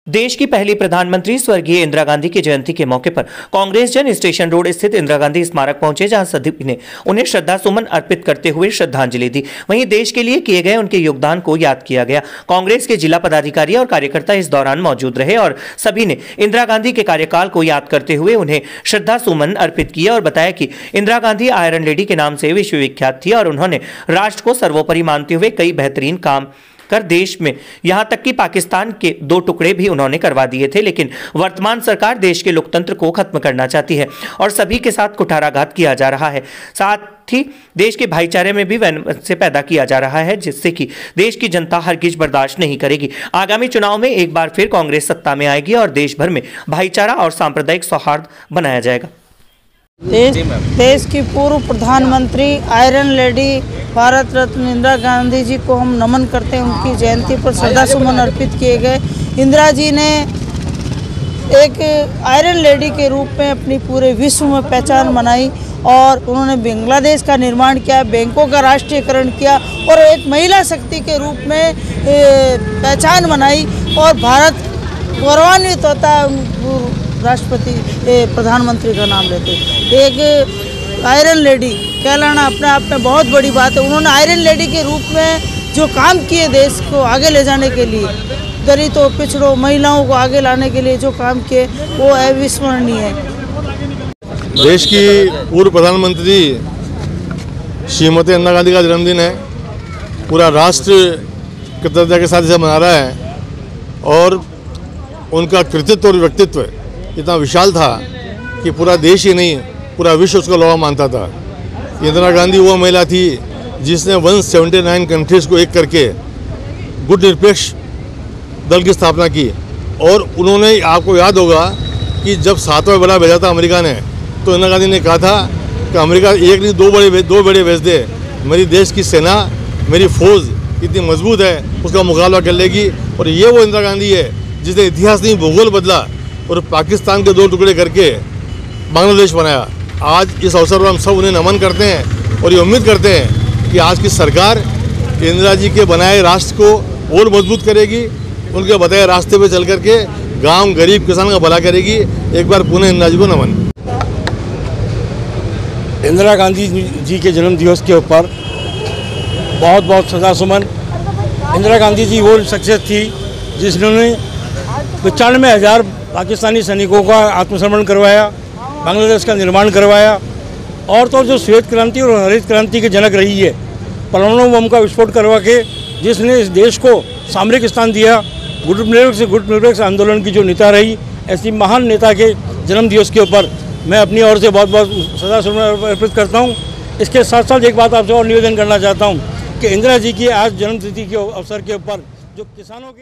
देश की पहली प्रधानमंत्री स्वर्गीय इंदिरा गांधी की जयंती के मौके पर कांग्रेस जन स्टेशन रोड स्थित इंदिरा गांधी स्मारक पहुंचे, जहां सभी ने उन्हें श्रद्धा सुमन अर्पित करते हुए श्रद्धांजलि दी। वहीं देश के लिए किए गए उनके योगदान को याद किया गया। कांग्रेस के जिला पदाधिकारी और कार्यकर्ता इस दौरान मौजूद रहे और सभी ने इंदिरा गांधी के कार्यकाल को याद करते हुए उन्हें श्रद्धा सुमन अर्पित किया और बताया कि इंदिरा गांधी आयरन लेडी के नाम से विश्वविख्यात थी और उन्होंने राष्ट्र को सर्वोपरि मानते हुए कई बेहतरीन काम कर देश में यहां तक कि पाकिस्तान के 2 टुकड़े भी उन्होंने करवा दिए थे। लेकिन वर्तमान सरकार देश के लोकतंत्र को खत्म करना चाहती है और सभी के साथ कुठाराघात किया जा रहा है। साथ ही देश के भाईचारे में भी वैमनस्य पैदा किया जा रहा है, जिससे कि देश की जनता हरगिज बर्दाश्त नहीं करेगी। आगामी चुनाव में एक बार फिर कांग्रेस सत्ता में आएगी और देश भर में भाईचारा और सांप्रदायिक सौहार्द बनाया जाएगा। देश की पूर्व प्रधानमंत्री आयरन लेडी भारत रत्न इंदिरा गांधी जी को हम नमन करते हैं। उनकी जयंती पर श्रद्धा सुमन अर्पित किए गए। इंदिरा जी ने एक आयरन लेडी के रूप में अपनी पूरे विश्व में पहचान बनाई और उन्होंने बांग्लादेश का निर्माण किया, बैंकों का राष्ट्रीयकरण किया और एक महिला शक्ति के रूप में पहचान बनाई और भारत गौरवान्वित होता है राष्ट्रपति प्रधानमंत्री का नाम लेते। एक आयरन लेडी कहलाना अपने आप में बहुत बड़ी बात है। उन्होंने आयरन लेडी के रूप में जो काम किए देश को आगे ले जाने के लिए, दलितों, पिछड़ों, महिलाओं को आगे लाने के लिए जो काम किए वो अविस्मरणीय है। देश की पूर्व प्रधानमंत्री श्रीमती इंदिरा गांधी का जन्मदिन है। पूरा राष्ट्र कृतज्ञता के साथ इसे मना रहा है और उनका कृतित्व और व्यक्तित्व इतना विशाल था कि पूरा देश ही नहीं पूरा विश्व उसका लोहा मानता था। इंदिरा गांधी वो महिला थी जिसने 179 कंट्रीज़ को एक करके गुट निरपेक्ष दल की स्थापना की और उन्होंने, आपको याद होगा कि जब 7वां बड़ा भेजा था अमेरिका ने, तो इंदिरा गांधी ने कहा था कि अमेरिका एक नहीं दो बड़े भेज दे, मेरी देश की सेना, मेरी फौज इतनी मजबूत है उसका मुकाबला कर लेगी। और ये वो इंदिरा गांधी है जिसने इतिहास नहीं भूगोल बदला और पाकिस्तान के 2 टुकड़े करके बांग्लादेश बनाया। आज इस अवसर पर हम सब उन्हें नमन करते हैं और ये उम्मीद करते हैं कि आज की सरकार इंदिरा जी के बनाए राष्ट्र को और मजबूत करेगी, उनके बताए रास्ते पे चल करके गांव गरीब किसान का भला करेगी। एक बार पुनः इंदिरा जी को नमन। इंदिरा गांधी जी के जन्म दिवस के ऊपर बहुत बहुत श्रद्धासुमन। इंदिरा गांधी जी वो शख्सियत थी जिन्होंने 95,000 पाकिस्तानी सैनिकों का आत्मसमर्पण करवाया, बांग्लादेश का निर्माण करवाया और तो जो श्वेत क्रांति और हरित क्रांति की जनक रही है, परमाणु बम का विस्फोट करवा के जिसने इस देश को सामरिक स्थान दिया, गुट निरपेक्ष आंदोलन की जो नेता रही, ऐसी महान नेता के जन्म दिवस के ऊपर मैं अपनी ओर से बहुत बहुत श्रद्धासुमन अर्पित करता हूँ। इसके साथ साथ एक बात आपसे और निवेदन करना चाहता हूँ कि इंदिरा जी की आज जन्मतिथि के अवसर के ऊपर जो किसानों के